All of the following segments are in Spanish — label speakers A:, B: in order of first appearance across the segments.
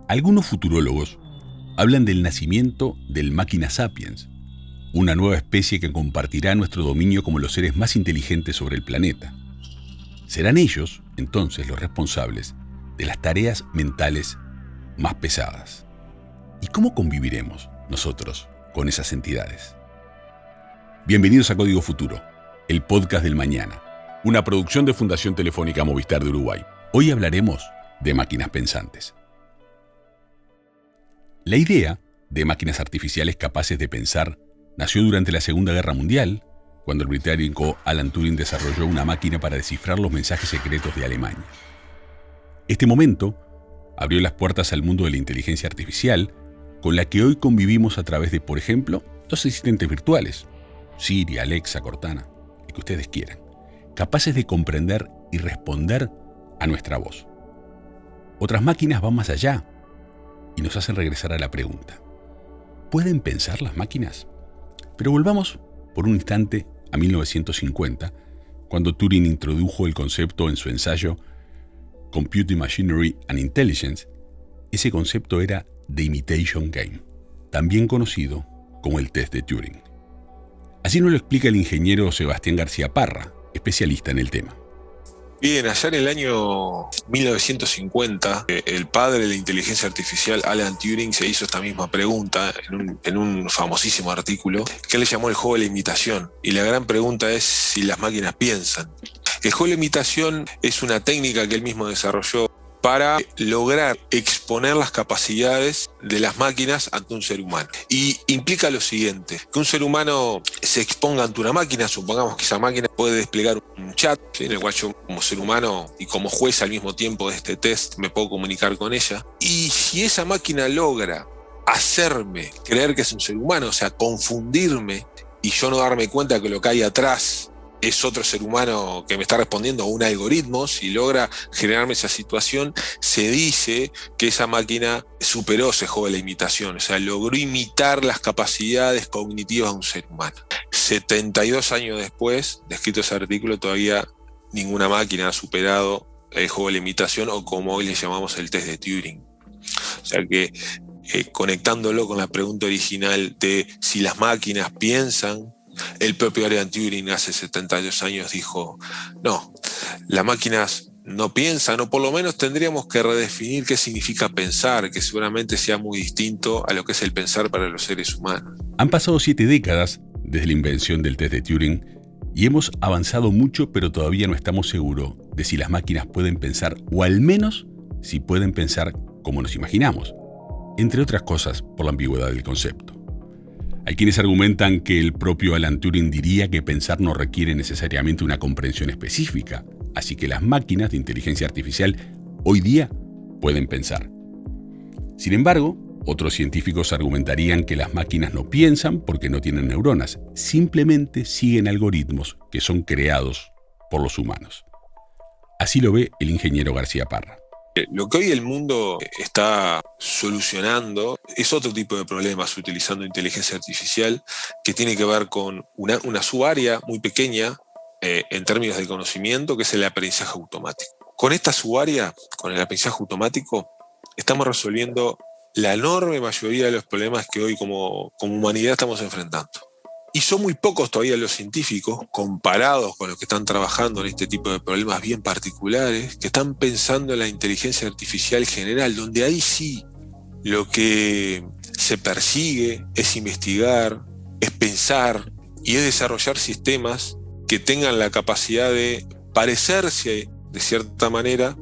A: Algunos futurólogos hablan del nacimiento del máquina sapiens, una nueva especie que compartirá nuestro dominio como los seres más inteligentes sobre el planeta. Serán ellos, entonces, los responsables de las tareas mentales más pesadas. ¿Y cómo conviviremos nosotros con esas entidades? Bienvenidos a Código Futuro, el podcast del mañana, una producción de Fundación Telefónica Movistar de Uruguay. Hoy hablaremos de máquinas pensantes. La idea de máquinas artificiales capaces de pensar nació durante la Segunda Guerra Mundial, cuando el británico Alan Turing desarrolló una máquina para descifrar los mensajes secretos de Alemania. Este momento abrió las puertas al mundo de la inteligencia artificial, con la que hoy convivimos a través de, por ejemplo, los asistentes virtuales, Siri, Alexa, Cortana, el que ustedes quieran, capaces de comprender y responder a nuestra voz. Otras máquinas van más allá y nos hacen regresar a la pregunta: ¿pueden pensar las máquinas? Pero volvamos por un instante a 1950, cuando Turing introdujo el concepto en su ensayo Computing Machinery and Intelligence. Ese concepto era The Imitation Game, también conocido como el test de Turing. Así nos lo explica el ingeniero Sebastián García Parra, especialista en el tema.
B: Bien, allá en el año 1950, el padre de la inteligencia artificial, Alan Turing, se hizo esta misma pregunta en un famosísimo artículo que él le llamó el juego de la imitación. Y la gran pregunta es si las máquinas piensan. El juego de la imitación es una técnica que él mismo desarrolló para lograr exponer las capacidades de las máquinas ante un ser humano. Y implica lo siguiente: que un ser humano se exponga ante una máquina. Supongamos que esa máquina puede desplegar un chat, ¿sí?, en el cual yo, como ser humano y como juez al mismo tiempo de este test, me puedo comunicar con ella. Y si esa máquina logra hacerme creer que es un ser humano, o sea, confundirme, y yo no darme cuenta que lo que hay atrás es otro ser humano que me está respondiendo a un algoritmo, si logra generarme esa situación, se dice que esa máquina superó ese juego de la imitación, o sea, logró imitar las capacidades cognitivas de un ser humano. 72 años después de escrito ese artículo, todavía ninguna máquina ha superado el juego de la imitación, o como hoy le llamamos el test de Turing. O sea que, conectándolo con la pregunta original de si las máquinas piensan, el propio Alan Turing hace 72 años dijo: no, las máquinas no piensan, o por lo menos tendríamos que redefinir qué significa pensar, que seguramente sea muy distinto a lo que es el pensar para los seres humanos.
A: Han pasado 7 décadas desde la invención del test de Turing y hemos avanzado mucho, pero todavía no estamos seguros de si las máquinas pueden pensar, o al menos si pueden pensar como nos imaginamos, entre otras cosas por la ambigüedad del concepto. Hay quienes argumentan que el propio Alan Turing diría que pensar no requiere necesariamente una comprensión específica, así que las máquinas de inteligencia artificial hoy día pueden pensar. Sin embargo, otros científicos argumentarían que las máquinas no piensan porque no tienen neuronas, simplemente siguen algoritmos que son creados por los humanos. Así lo ve el ingeniero García Parra.
B: Lo que hoy el mundo está solucionando es otro tipo de problemas utilizando inteligencia artificial, que tiene que ver con una subárea muy pequeña en términos de conocimiento, que es el aprendizaje automático. Con esta subárea, con el aprendizaje automático, estamos resolviendo la enorme mayoría de los problemas que hoy como humanidad estamos enfrentando. Y son muy pocos todavía los científicos, comparados con los que están trabajando en este tipo de problemas bien particulares, que están pensando en la inteligencia artificial general, donde ahí sí lo que se persigue es investigar, es pensar y es desarrollar sistemas que tengan la capacidad de parecerse de cierta manera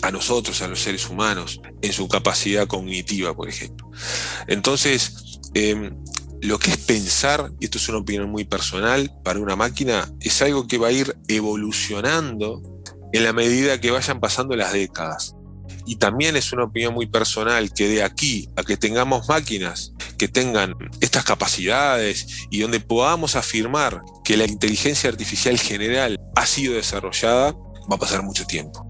B: a nosotros, a los seres humanos, en su capacidad cognitiva, por ejemplo. Entonces, lo que es pensar, y esto es una opinión muy personal, para una máquina es algo que va a ir evolucionando en la medida que vayan pasando las décadas. Y también es una opinión muy personal que de aquí a que tengamos máquinas que tengan estas capacidades y donde podamos afirmar que la inteligencia artificial general ha sido desarrollada, va a pasar mucho tiempo.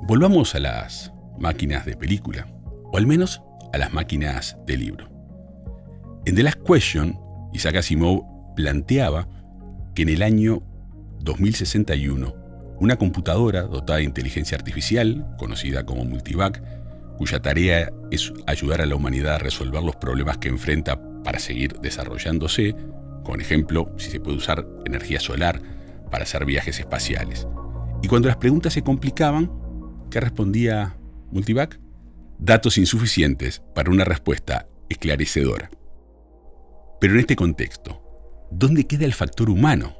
A: Volvamos a las máquinas de película, o al menos a las máquinas de libro. En The Last Question, Isaac Asimov planteaba que en el año 2061, una computadora dotada de inteligencia artificial, conocida como Multivac, cuya tarea es ayudar a la humanidad a resolver los problemas que enfrenta para seguir desarrollándose, con ejemplo, si se puede usar energía solar para hacer viajes espaciales. Y cuando las preguntas se complicaban, ¿qué respondía Multivac? Datos insuficientes para una respuesta esclarecedora. Pero en este contexto, ¿dónde queda el factor humano?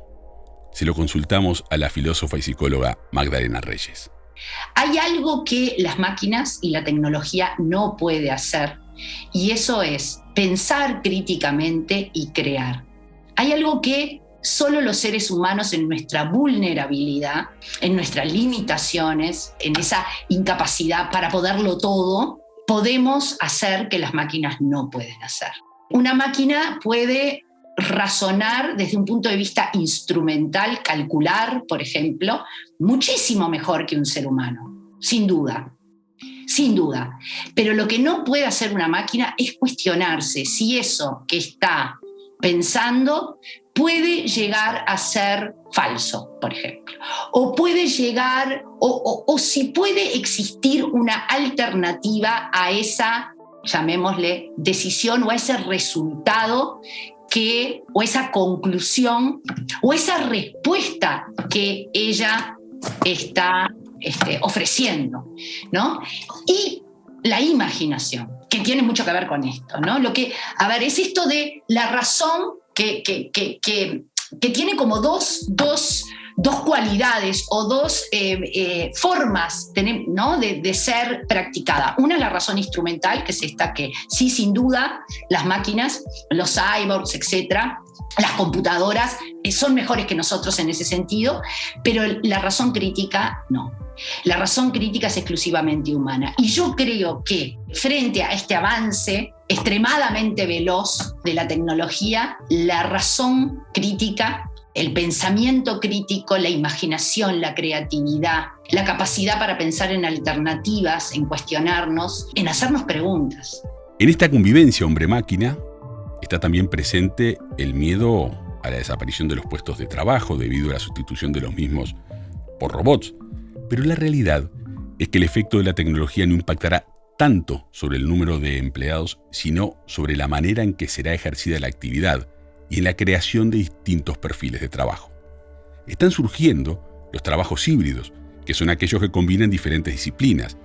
A: Se lo consultamos a la filósofa y psicóloga Magdalena Reyes.
C: Hay algo que las máquinas y la tecnología no puede hacer, y eso es pensar críticamente y crear. Hay algo que solo los seres humanos, en nuestra vulnerabilidad, en nuestras limitaciones, en esa incapacidad para poderlo todo, podemos hacer que las máquinas no pueden hacer. Una máquina puede razonar desde un punto de vista instrumental, calcular, por ejemplo, muchísimo mejor que un ser humano, sin duda. Sin duda. Pero lo que no puede hacer una máquina es cuestionarse si eso que está pensando puede llegar a ser falso, por ejemplo. O puede llegar, o si puede existir una alternativa a esa, llamémosle, decisión o a ese resultado o esa conclusión o esa respuesta que ella está ofreciendo, ¿no? Y la imaginación, que tiene mucho que ver con esto, ¿no? Es esto de la razón que tiene como dos cualidades o dos formas, ¿no? de ser practicada. Una es la razón instrumental, que es esta que sí, sin duda, las máquinas, los cyborgs, etcétera, las computadoras son mejores que nosotros en ese sentido, pero la razón crítica no. La razón crítica es exclusivamente humana. Y yo creo que frente a este avance extremadamente veloz de la tecnología, la razón crítica, el pensamiento crítico, la imaginación, la creatividad, la capacidad para pensar en alternativas, en cuestionarnos, en hacernos preguntas.
A: En esta convivencia hombre-máquina está también presente el miedo a la desaparición de los puestos de trabajo debido a la sustitución de los mismos por robots. Pero la realidad es que el efecto de la tecnología no impactará tanto sobre el número de empleados, sino sobre la manera en que será ejercida la actividad y en la creación de distintos perfiles de trabajo. Están surgiendo los trabajos híbridos, que son aquellos que combinan diferentes disciplinas.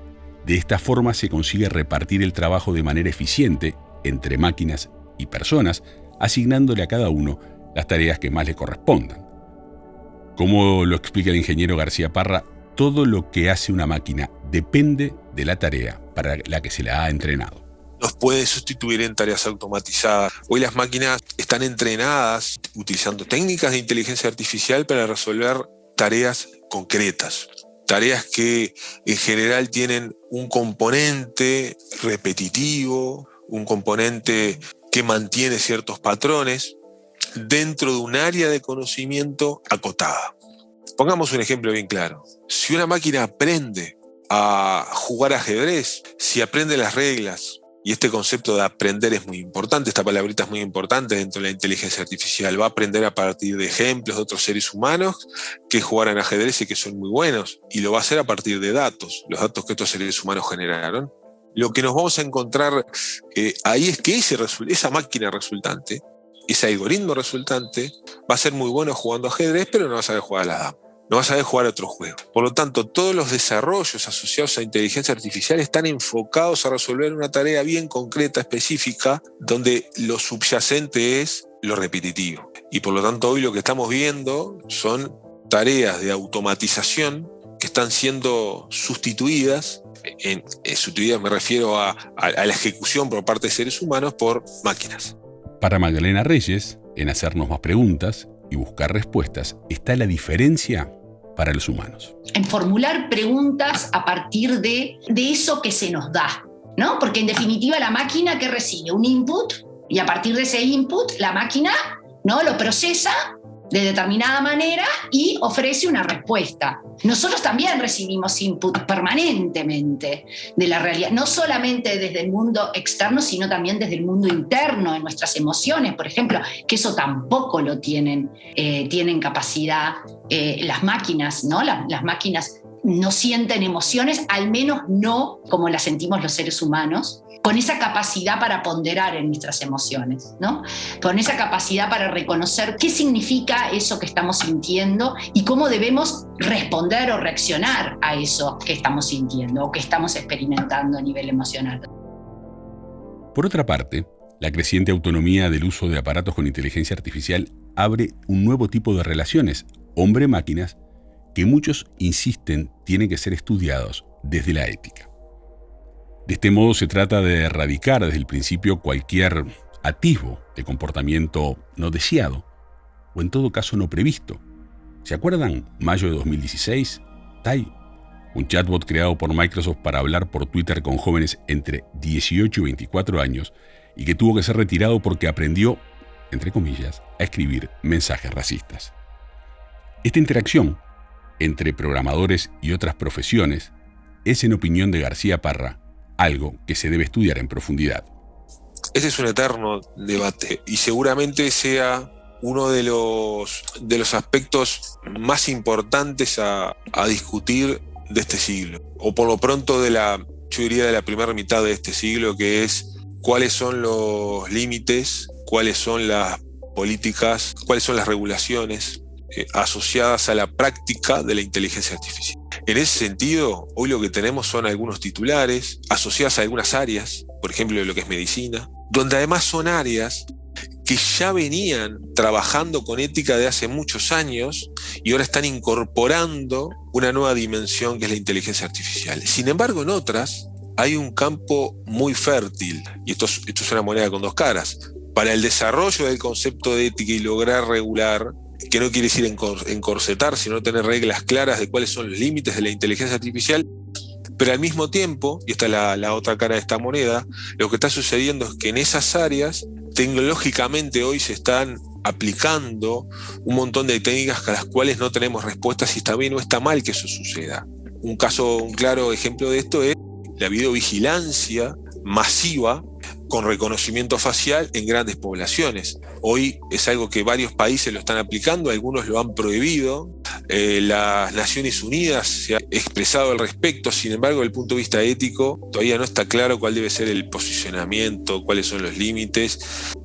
A: De esta forma se consigue repartir el trabajo de manera eficiente entre máquinas y personas, asignándole a cada uno las tareas que más le correspondan. Como lo explica el ingeniero García Parra, todo lo que hace una máquina depende de la tarea para la que se la ha entrenado.
B: Nos puede sustituir en tareas automatizadas. Hoy las máquinas están entrenadas utilizando técnicas de inteligencia artificial para resolver tareas concretas. Tareas que en general tienen un componente repetitivo, un componente que mantiene ciertos patrones dentro de un área de conocimiento acotada. Pongamos un ejemplo bien claro. Si una máquina aprende a jugar ajedrez, si aprende las reglas, y este concepto de aprender es muy importante, esta palabrita es muy importante dentro de la inteligencia artificial, va a aprender a partir de ejemplos de otros seres humanos que jugaran ajedrez y que son muy buenos, y lo va a hacer a partir de datos, los datos que estos seres humanos generaron. Lo que nos vamos a encontrar ahí es que esa máquina resultante, ese algoritmo resultante, va a ser muy bueno jugando ajedrez, pero no va a saber jugar a la dama. No va a saber jugar a otro juego. Por lo tanto, todos los desarrollos asociados a inteligencia artificial están enfocados a resolver una tarea bien concreta, específica, donde lo subyacente es lo repetitivo. Y por lo tanto, hoy lo que estamos viendo son tareas de automatización que están siendo sustituidas. Sustituidas me refiero a la ejecución por parte de seres humanos por máquinas.
A: Para Magdalena Reyes, en hacernos más preguntas y buscar respuestas, está la diferencia para los humanos.
C: En formular preguntas a partir de eso que se nos da, ¿no? Porque en definitiva la máquina que recibe un input y a partir de ese input la máquina, ¿no?, lo procesa de determinada manera y ofrece una respuesta. Nosotros también recibimos input permanentemente de la realidad, no solamente desde el mundo externo, sino también desde el mundo interno, en nuestras emociones, por ejemplo, que eso tampoco lo tienen capacidad las máquinas, ¿no? Las máquinas no sienten emociones, al menos no como las sentimos los seres humanos, con esa capacidad para ponderar en nuestras emociones, ¿no? Con esa capacidad para reconocer qué significa eso que estamos sintiendo y cómo debemos responder o reaccionar a eso que estamos sintiendo o que estamos experimentando a nivel emocional.
A: Por otra parte, la creciente autonomía del uso de aparatos con inteligencia artificial abre un nuevo tipo de relaciones hombre-máquinas que muchos insisten tienen que ser estudiados desde la ética. De este modo se trata de erradicar desde el principio cualquier atisbo de comportamiento no deseado o en todo caso no previsto. ¿Se acuerdan? Mayo de 2016, Tai, un chatbot creado por Microsoft para hablar por Twitter con jóvenes entre 18 y 24 años y que tuvo que ser retirado porque aprendió, entre comillas, a escribir mensajes racistas. Esta interacción entre programadores y otras profesiones es, en opinión de García Parra, algo que se debe estudiar en profundidad.
B: Ese es un eterno debate y seguramente sea uno de los aspectos más importantes a discutir de este siglo, o por lo pronto yo diría de la primera mitad de este siglo, que es cuáles son los límites, cuáles son las políticas, cuáles son las regulaciones asociadas a la práctica de la inteligencia artificial. En ese sentido, hoy lo que tenemos son algunos titulares asociados a algunas áreas, por ejemplo, lo que es medicina, donde además son áreas que ya venían trabajando con ética de hace muchos años y ahora están incorporando una nueva dimensión que es la inteligencia artificial. Sin embargo, en otras hay un campo muy fértil, y esto es una moneda con dos caras, para el desarrollo del concepto de ética y lograr regular, que no quiere decir encorsetar, sino tener reglas claras de cuáles son los límites de la inteligencia artificial, pero al mismo tiempo, y esta es la otra cara de esta moneda, lo que está sucediendo es que en esas áreas, tecnológicamente hoy se están aplicando un montón de técnicas a las cuales no tenemos respuestas y está bien o está mal que eso suceda. Un claro ejemplo de esto es la videovigilancia masiva con reconocimiento facial en grandes poblaciones. Hoy es algo que varios países lo están aplicando, algunos lo han prohibido. Las Naciones Unidas se ha expresado al respecto, sin embargo, desde el punto de vista ético, todavía no está claro cuál debe ser el posicionamiento, cuáles son los límites.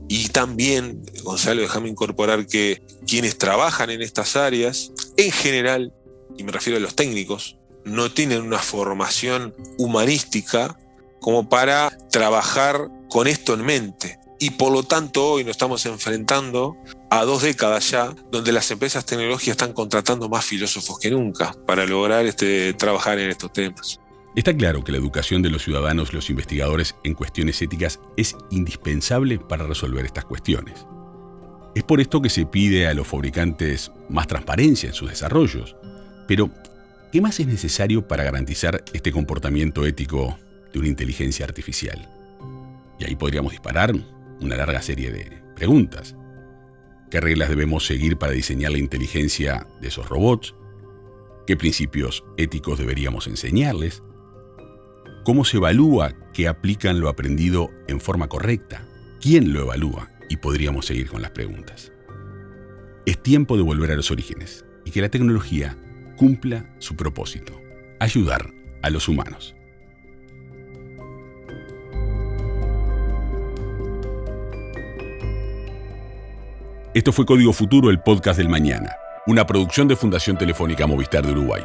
B: Y también, Gonzalo, déjame incorporar que quienes trabajan en estas áreas, en general, y me refiero a los técnicos, no tienen una formación humanística como para trabajar con esto en mente. Y por lo tanto hoy nos estamos enfrentando a 2 décadas ya, donde las empresas tecnológicas están contratando más filósofos que nunca para lograr trabajar en estos temas.
A: Está claro que la educación de los ciudadanos, los investigadores en cuestiones éticas, es indispensable para resolver estas cuestiones. Es por esto que se pide a los fabricantes más transparencia en sus desarrollos. Pero, ¿qué más es necesario para garantizar este comportamiento ético de una inteligencia artificial? Y ahí podríamos disparar una larga serie de preguntas. ¿Qué reglas debemos seguir para diseñar la inteligencia de esos robots? ¿Qué principios éticos deberíamos enseñarles? ¿Cómo se evalúa que aplican lo aprendido en forma correcta? ¿Quién lo evalúa? Y podríamos seguir con las preguntas. Es tiempo de volver a los orígenes y que la tecnología cumpla su propósito: ayudar a los humanos. Esto fue Código Futuro, el podcast del mañana, una producción de Fundación Telefónica Movistar de Uruguay.